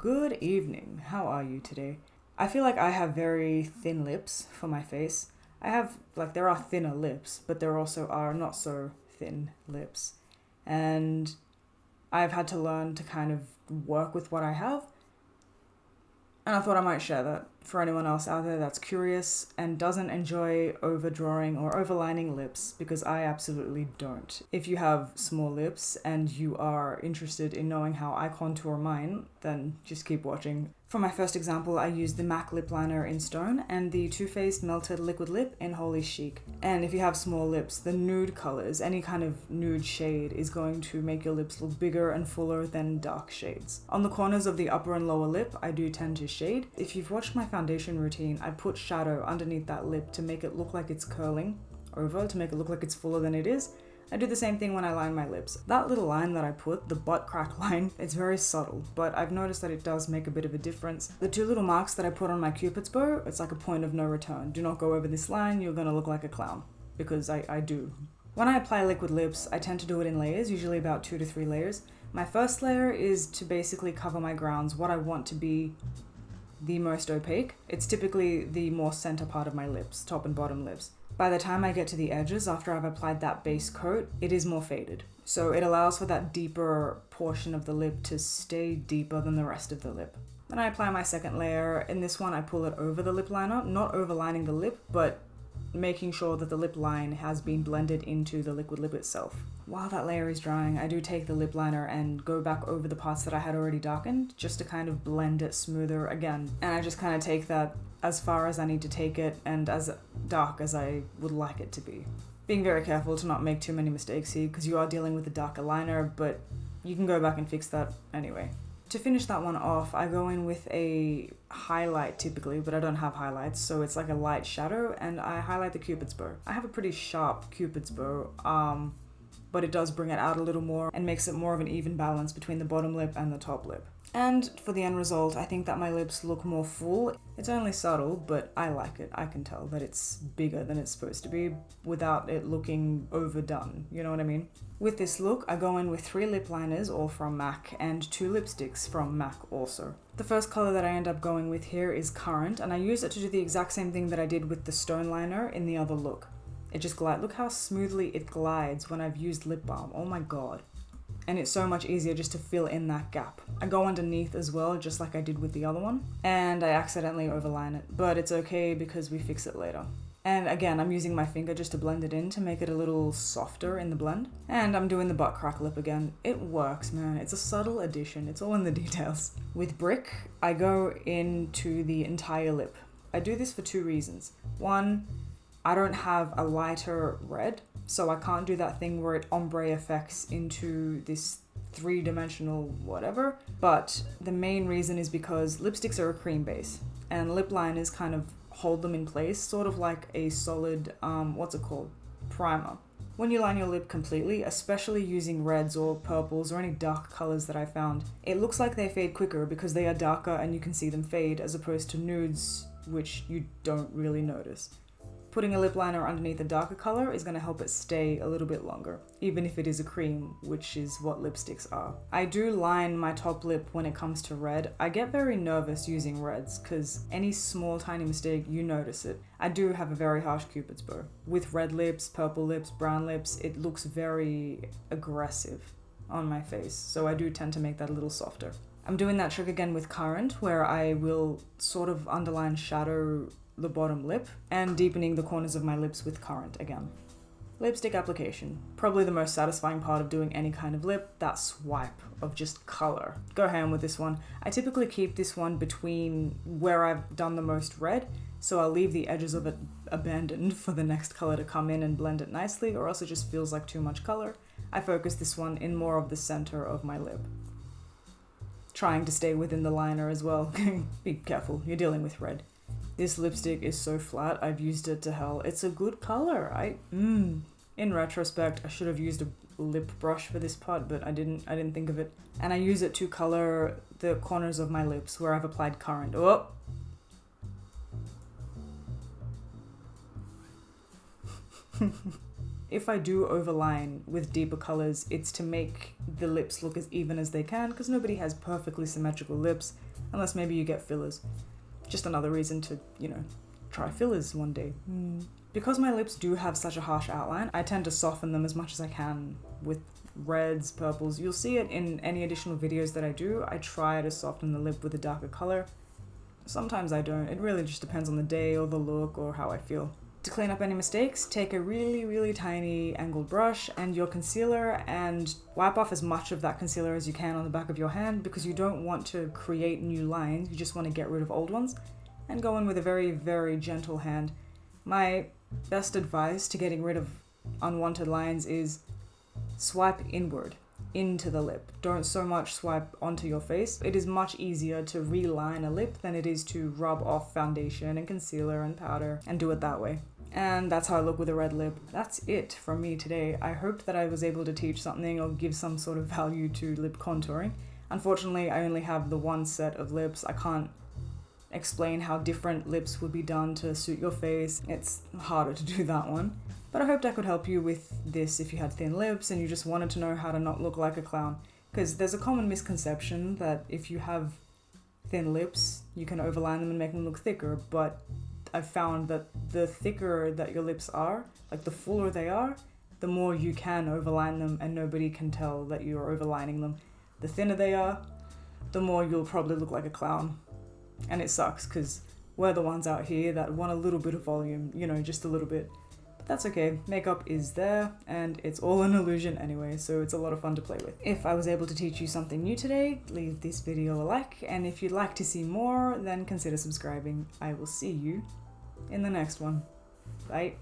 Good evening. How are you today? I feel like I have very thin lips for my face. There are thinner lips, but there also are not so thin lips. And I've had to learn to kind of work with what I have. And I thought I might share that for anyone else out there that's curious and doesn't enjoy overdrawing or overlining lips, because I absolutely don't. If you have small lips and you are interested in knowing how I contour mine, then just keep watching. For my first example, I used the MAC lip liner in Stone and the Too Faced Melted Liquid Lip in Holy Chic. And if you have small lips, the nude colors, any kind of nude shade, is going to make your lips look bigger and fuller than dark shades. On the corners of the upper and lower lip, I do tend to shade. If you've watched my foundation routine, I put shadow underneath that lip to make it look like it's curling over, to make it look like it's fuller than it is. I do the same thing when I line my lips. That little line that I put, the butt crack line, it's very subtle, but I've noticed that it does make a bit of a difference. The two little marks that I put on my cupid's bow, it's like a point of no return. Do not go over this line, you're gonna look like a clown. Because I do. When I apply liquid lips, I tend to do it in layers, usually about 2 to 3 layers. My first layer is to basically cover my grounds, what I want to be the most opaque. It's typically the more center part of my lips, top and bottom lips. By the time I get to the edges, after I've applied that base coat, it is more faded. So it allows for that deeper portion of the lip to stay deeper than the rest of the lip. Then I apply my second layer. In this one, I pull it over the lip liner, not overlining the lip, but making sure that the lip line has been blended into the liquid lip itself. While that layer is drying, I do take the lip liner and go back over the parts that I had already darkened, just to kind of blend it smoother again. And I just kind of take that as far as I need to take it and as dark as I would like it to be. Being very careful to not make too many mistakes here, because you are dealing with a darker liner, but you can go back and fix that anyway. To finish that one off, I go in with a highlight typically, but I don't have highlights, so it's like a light shadow, and I highlight the cupid's bow. I have a pretty sharp cupid's bow, but it does bring it out a little more and makes it more of an even balance between the bottom lip and the top lip. And for the end result, I think that my lips look more full. It's only subtle, but I like it. I can tell that it's bigger than it's supposed to be without it looking overdone, you know what I mean? With this look, I go in with 3 lip liners, all from MAC, and 2 lipsticks from MAC also. The first color that I end up going with here is Current, and I use it to do the exact same thing that I did with the Stone liner in the other look. It just glides. Look how smoothly it glides when I've used lip balm. Oh my god. And it's so much easier just to fill in that gap. I go underneath as well, just like I did with the other one, and I accidentally overline it, but it's okay because we fix it later. And again, I'm using my finger just to blend it in to make it a little softer in the blend. And I'm doing the butt crack lip again. It works, man. It's a subtle addition. It's all in the details. With Brick, I go into the entire lip. I do this for 2 reasons. One, I don't have a lighter red, so I can't do that thing where it ombre effects into this 3-dimensional whatever. But the main reason is because lipsticks are a cream base, and lip liners kind of hold them in place, sort of like a solid, primer. When you line your lip completely, especially using reds or purples or any dark colors that I found, it looks like they fade quicker because they are darker and you can see them fade, as opposed to nudes, which you don't really notice. Putting a lip liner underneath a darker color is going to help it stay a little bit longer, even if it is a cream, which is what lipsticks are. I do line my top lip when it comes to red. I get very nervous using reds because any small tiny mistake, you notice it. I do have a very harsh cupid's bow. With red lips, purple lips, brown lips, it looks very aggressive on my face, so I do tend to make that a little softer. I'm doing that trick again with Current, where I will sort of underline shadow the bottom lip and deepening the corners of my lips with Current again. Lipstick application. Probably the most satisfying part of doing any kind of lip, that swipe of just color. Go ham with this one. I typically keep this one between where I've done the most red, so I'll leave the edges of it abandoned for the next color to come in and blend it nicely, or else it just feels like too much color. I focus this one in more of the center of my lip, trying to stay within the liner as well. Be careful, you're dealing with red. This lipstick is so flat, I've used it to hell. It's a good color. In retrospect, I should have used a lip brush for this part, but I didn't think of it. And I use it to color the corners of my lips where I've applied Current. Oh! If I do overline with deeper colors, it's to make the lips look as even as they can, because nobody has perfectly symmetrical lips. unless maybe you get fillers. Just another reason to, try fillers one day. Because my lips do have such a harsh outline, I tend to soften them as much as I can with reds, purples. You'll see it in any additional videos that I do. I try to soften the lip with a darker color. Sometimes I don't. It really just depends on the day or the look or how I feel. To clean up any mistakes, take a really, really tiny angled brush and your concealer and wipe off as much of that concealer as you can on the back of your hand, because you don't want to create new lines, you just want to get rid of old ones, and go in with a very, very gentle hand. My best advice to getting rid of unwanted lines is swipe inward into the lip. Don't so much swipe onto your face. It is much easier to reline a lip than it is to rub off foundation and concealer and powder and do it that way. And that's how I look with a red lip. That's it from me today. I hope that I was able to teach something or give some sort of value to lip contouring. Unfortunately, I only have the one set of lips. I can't explain how different lips would be done to suit your face. It's harder to do that one. But I hoped I could help you with this if you had thin lips and you just wanted to know how to not look like a clown. Because there's a common misconception that if you have thin lips, you can overline them and make them look thicker, but I've found that the thicker that your lips are, like the fuller they are, the more you can overline them and nobody can tell that you're overlining them. The thinner they are, the more you'll probably look like a clown. And it sucks because we're the ones out here that want a little bit of volume, just a little bit. But that's okay, makeup is there and it's all an illusion anyway, so it's a lot of fun to play with. If I was able to teach you something new today, leave this video a like, and if you'd like to see more, then consider subscribing. I will see you in the next one. Bye.